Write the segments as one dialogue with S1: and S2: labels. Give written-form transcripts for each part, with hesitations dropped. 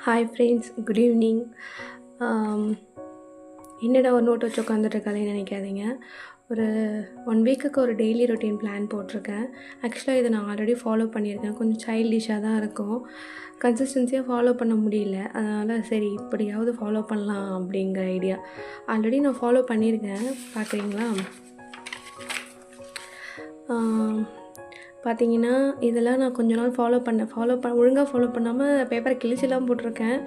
S1: Hi friends, good evening. என்னடா ஒரு note வச்சு உட்காந்துட்ருக்காதேன்னு நினைக்காதீங்க. ஒரு 1 வீக்குக்கு ஒரு டெய்லி ரொட்டீன் பிளான் போட்டிருக்கேன். ஆக்சுவலாக இதை நான் ஆல்ரெடி ஃபாலோ பண்ணியிருக்கேன். கொஞ்சம் சைல்டிஷாக தான் இருக்கும், கன்சிஸ்டன்சியாக ஃபாலோ பண்ண முடியல. அதனால் சரி இப்படியாவது ஃபாலோ பண்ணலாம் அப்படிங்கிற ஐடியா. ஆல்ரெடி நான் ஃபாலோ பண்ணியிருக்கேன், பார்க்குறீங்களா? பார்த்தீங்கன்னா இதெல்லாம் நான் கொஞ்ச நாள் ஒழுங்காக ஃபாலோ பண்ணாமல் பேப்பரை கிழிச்செல்லாம் போட்டிருக்கேன்.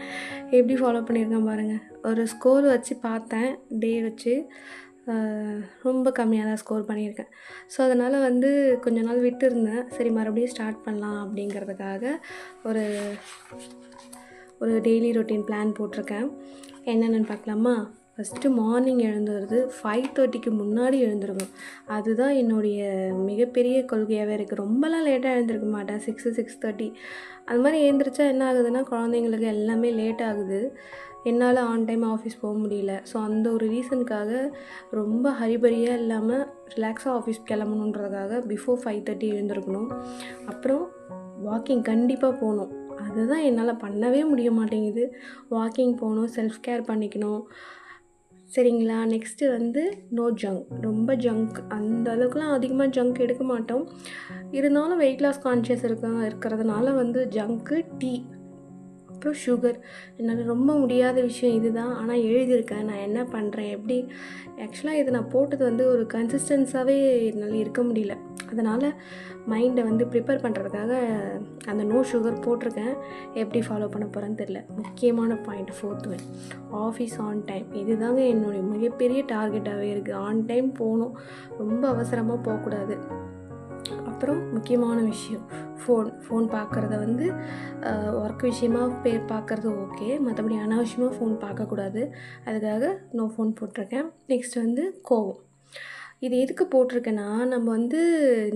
S1: எப்படி ஃபாலோ பண்ணியிருக்கேன் பாருங்கள். ஒரு ஸ்கோர் வச்சு பார்த்தேன், டே வச்சு ரொம்ப கம்மியாக தான் ஸ்கோர் பண்ணியிருக்கேன். ஸோ அதனால் கொஞ்ச நாள் விட்டுருந்தேன். சரி மறுபடியும் ஸ்டார்ட் பண்ணலாம் அப்படிங்கிறதுக்காக ஒரு ஒரு டெய்லி ரொட்டீன் பிளான் போட்டிருக்கேன். என்னென்னு பார்க்கலாமா? ஃபஸ்ட்டு மார்னிங் எழுந்துறது 5:30க்கு முன்னாடி எழுந்திருக்கணும். அதுதான் என்னுடைய மிகப்பெரிய கொள்கையாகவே இருக்குது. ரொம்பலாம் லேட்டாக எழுந்திருக்க மாட்டேன். 6:30 அது மாதிரி எழுந்திரிச்சா என்ன ஆகுதுன்னா, குழந்தைங்களுக்கு எல்லாமே லேட் ஆகுது. என்னால் ஆன் டைம் ஆஃபீஸ் போக முடியல. ஸோ அந்த ஒரு ரீசனுக்காக ரொம்ப ஹரிபரியாக இல்லாமல் ரிலாக்ஸாக ஆஃபீஸ் கிளம்பணுன்றதுக்காக பிஃபோர் 5:30 எழுந்திருக்கணும். அப்புறம் வாக்கிங் கண்டிப்பாக போகணும். அதுதான் என்னால் பண்ணவே முடிய மாட்டேங்குது. வாக்கிங் போகணும், செல்ஃப் கேர் பண்ணிக்கணும், சரிங்களா? Next no junk. ரொம்ப ஜங்க் அந்த அளவுக்குலாம் அதிகமாக ஜங்க் எடுக்க மாட்டோம். இருந்தாலும் வெயிட் லாஸ் கான்ஷியஸ் இருக்கிறதுனால ஜங்க்கு, டீ, அப்புறம் சுகர். என்னால் ரொம்ப முடியாத விஷயம் இதுதான். ஆனால் எழுதியிருக்கேன் நான் என்ன பண்ணுறேன் எப்படி. ஆக்சுவலாக இது நான் போட்டது ஒரு கன்சிஸ்டன்ஸாகவே என்னால் இருக்க முடியல. அதனால் மைண்டை ப்ரிப்பேர் பண்ணுறதுக்காக அந்த நோ சுகர் போட்டிருக்கேன். எப்படி ஃபாலோ பண்ண போகிறேன்னு தெரில. முக்கியமான point 4th one, office on time. இது தாங்க என்னுடைய மிகப்பெரிய டார்கெட்டாகவே இருக்குது. ஆன் டைம் போகணும், ரொம்ப அவசரமாக போகக்கூடாது. அப்புறம் முக்கியமான விஷயம், ஃபோன் பார்க்குறத ஒர்க் விஷயமாக பார்க்குறது ஓகே, மற்றபடி அனாவசியமாக ஃபோன் பார்க்கக்கூடாது. அதுக்காக நோ ஃபோன் போட்டிருக்கேன். நெக்ஸ்ட் கோவம். இது எதுக்கு போட்டிருக்கேன்னா, நம்ம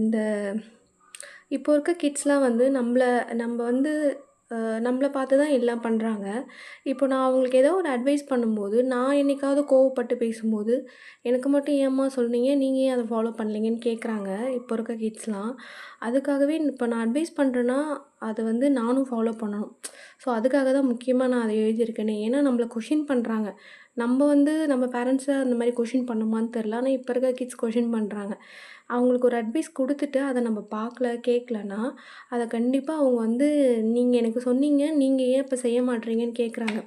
S1: இந்த இப்போ இருக்க கிட்ஸ்லாம் நம்மளை பார்த்து தான் எல்லாம் பண்ணுறாங்க. இப்போ நான் அவங்களுக்கு ஏதோ ஒரு அட்வைஸ் பண்ணும்போது, நான் என்னைக்காவது கோவப்பட்டு பேசும்போது, எனக்கு மட்டும் ஏம்மா சொன்னீங்க, நீங்கள் ஏன் அதை ஃபாலோ பண்ணலீங்கன்னு கேட்குறாங்க இப்போ இருக்க கிட்ஸ்லாம். அதுக்காகவே இப்போ நான் அட்வைஸ் பண்ணுறேன்னா அதை நானும் ஃபாலோ பண்ணணும். ஸோ அதுக்காக தான் முக்கியமாக நான் அதை எழுதியிருக்கேனே. ஏன்னா நம்மளை கொஷின் பண்ணுறாங்க. நம்ம பேரண்ட்ஸை அந்த மாதிரி கொஷின் பண்ணோமான்னு தெரில. ஆனால் இப்போ இருக்க கிட்ஸ் கொஷின் பண்ணுறாங்க. அவங்களுக்கு ஒரு அட்வைஸ் கொடுத்துட்டு அதை நம்ம பார்க்கல, கேட்கலன்னா, அதை கண்டிப்பாக அவங்க நீங்கள் எனக்கு சொன்னீங்க, நீங்கள் ஏன் இப்போ செய்ய மாட்டேறீங்கன்னு கேட்குறாங்க.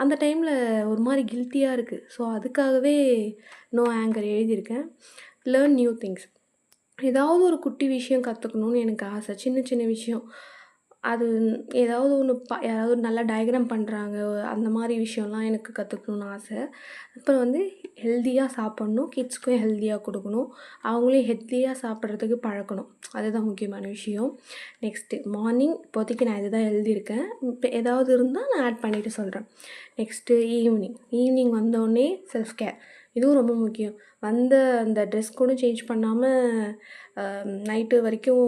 S1: அந்த டைமில் ஒரு மாதிரி கில்ட்டியாக இருக்குது. ஸோ அதுக்காகவே நோ ஆங்கர் எழுதியிருக்கேன். Learn new things. ஏதாவது ஒரு குட்டி விஷயம் கற்றுக்கணுன்னு எனக்கு ஆசை. சின்ன சின்ன விஷயம். அது ஏதாவது ஒன்று யாராவது நல்லா டயக்ராம் பண்ணுறாங்க, அந்த மாதிரி விஷயம்லாம் எனக்கு கற்றுக்கணுன்னு ஆசை. அப்புறம் ஹெல்த்தியாக சாப்பிட்ணும், கிட்ஸ்க்கும் ஹெல்த்தியாக கொடுக்கணும், அவங்களையும் ஹெல்த்தியாக சாப்பிட்றதுக்கு பழக்கணும். அதுதான் முக்கியமான விஷயம். நெக்ஸ்ட்டு மார்னிங், இப்போதைக்கு நான் இதுதான் எழுதியிருக்கேன். இப்போ ஏதாவது இருந்தால் நான் ஆட் பண்ணிவிட்டு சொல்கிறேன். நெக்ஸ்ட்டு ஈவினிங் வந்தோடனே செல்ஃப் கேர். இதுவும் ரொம்ப முக்கியம். அந்த ட்ரெஸ் கூட சேஞ்ச் பண்ணாமல் நைட்டு வரைக்கும்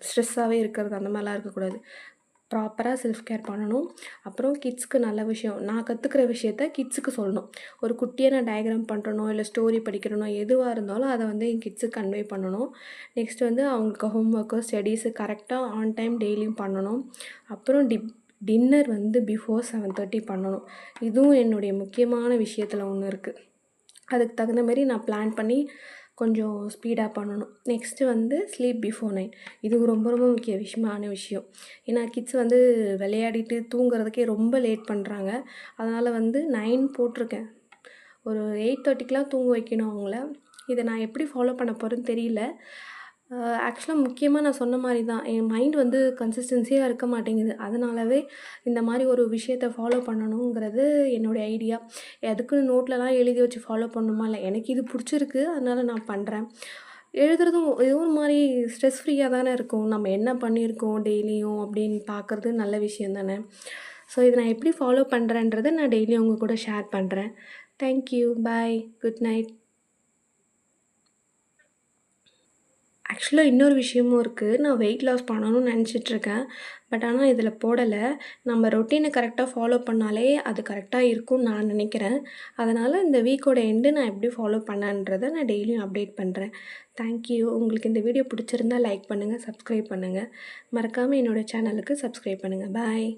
S1: ஸ்ட்ரெஸ்ஸாகவே இருக்கிறது, அந்த மாதிரிலாம் இருக்கக்கூடாது. ப்ராப்பராக செல்ஃப் கேர் பண்ணணும். அப்புறம் கிட்ஸ்க்கு நல்ல விஷயம், நான் கற்றுக்கிற விஷயத்த கிட்ஸுக்கு சொல்லணும். ஒரு குட்டியாக நான் டயக்ராம் பண்ணுறனோ, இல்லை ஸ்டோரி படிக்கிறனோ, எதுவாக இருந்தாலும் அதை என் கிட்ஸுக்கு கன்வே பண்ணணும். நெக்ஸ்ட் அவங்களுக்கு ஹோம் ஒர்க்கு, ஸ்டடீஸு கரெக்டாக ஆன் டைம் டெய்லியும் பண்ணணும். அப்புறம் டின்னர் பிஃபோர் 7:30 பண்ணணும். இதுவும் என்னுடைய முக்கியமான விஷயத்தில் ஒன்று இருக்குது. அதுக்கு தகுந்த மாரி நான் பிளான் பண்ணி கொஞ்சம் ஸ்பீடாக பண்ணணும். Next sleep before 9. இது ரொம்ப ரொம்ப முக்கியமான விஷயம். ஏன்னா கிட்ஸ் விளையாடிட்டு தூங்குறதுக்கே ரொம்ப லேட் பண்ணுறாங்க. அதனால் 9 போட்டிருக்கேன். ஒரு 8:30க்கெலாம் தூங்க வைக்கணும் அவங்கள. இதை நான் எப்படி ஃபாலோ பண்ண போகிறேன்னு தெரியல. ஆக்சுவலாக முக்கியமாக நான் சொன்ன மாதிரி தான், என் மைண்ட் கன்சிஸ்டன்சியாக இருக்க மாட்டேங்குது. அதனாலவே இந்த மாதிரி ஒரு விஷயத்தை ஃபாலோ பண்ணணுங்கிறது என்னுடைய ஐடியா. எதுக்குன்னு நோட்லலாம் எழுதி வச்சு ஃபாலோ பண்ணணுமா இல்லை, எனக்கு இது பிடிச்சிருக்கு அதனால் நான் பண்ணுறேன். எழுதுறதும் ஏதோ ஒரு மாதிரி ஸ்ட்ரெஸ் ஃப்ரீயாக தானே இருக்கும். நம்ம என்ன பண்ணியிருக்கோம் டெய்லியும் அப்படின்னு பார்க்குறது நல்ல விஷயம் தானே. ஸோ இதை நான் எப்படி ஃபாலோ பண்ணுறேன்றதை நான் டெய்லியும் உங்கள் கூட ஷேர் பண்ணுறேன். தேங்க்யூ, பாய், குட் நைட். ஆக்சுவலாக இன்னொரு விஷயமும் இருக்குது. நான் வெயிட் லாஸ் பண்ணணும்னு நினச்சிட்ருக்கேன். பட் ஆனால் இதில் போடலை. நம்ம ரொட்டீனை கரெக்டாக ஃபாலோ பண்ணாலே அது கரெக்டாக இருக்கும்னு நான் நினைக்கிறேன். அதனால் இந்த வீக்கோட எண்டு நான் எப்படி ஃபாலோ பண்ணேன்றதை நான் டெய்லியும் அப்டேட் பண்ணுறேன். தேங்க்யூ. உங்களுக்கு இந்த வீடியோ பிடிச்சிருந்தா லைக் பண்ணுங்கள், சப்ஸ்கிரைப் பண்ணுங்கள். மறக்காமல் என்னோடய சேனலுக்கு சப்ஸ்கிரைப் பண்ணுங்கள். பாய்.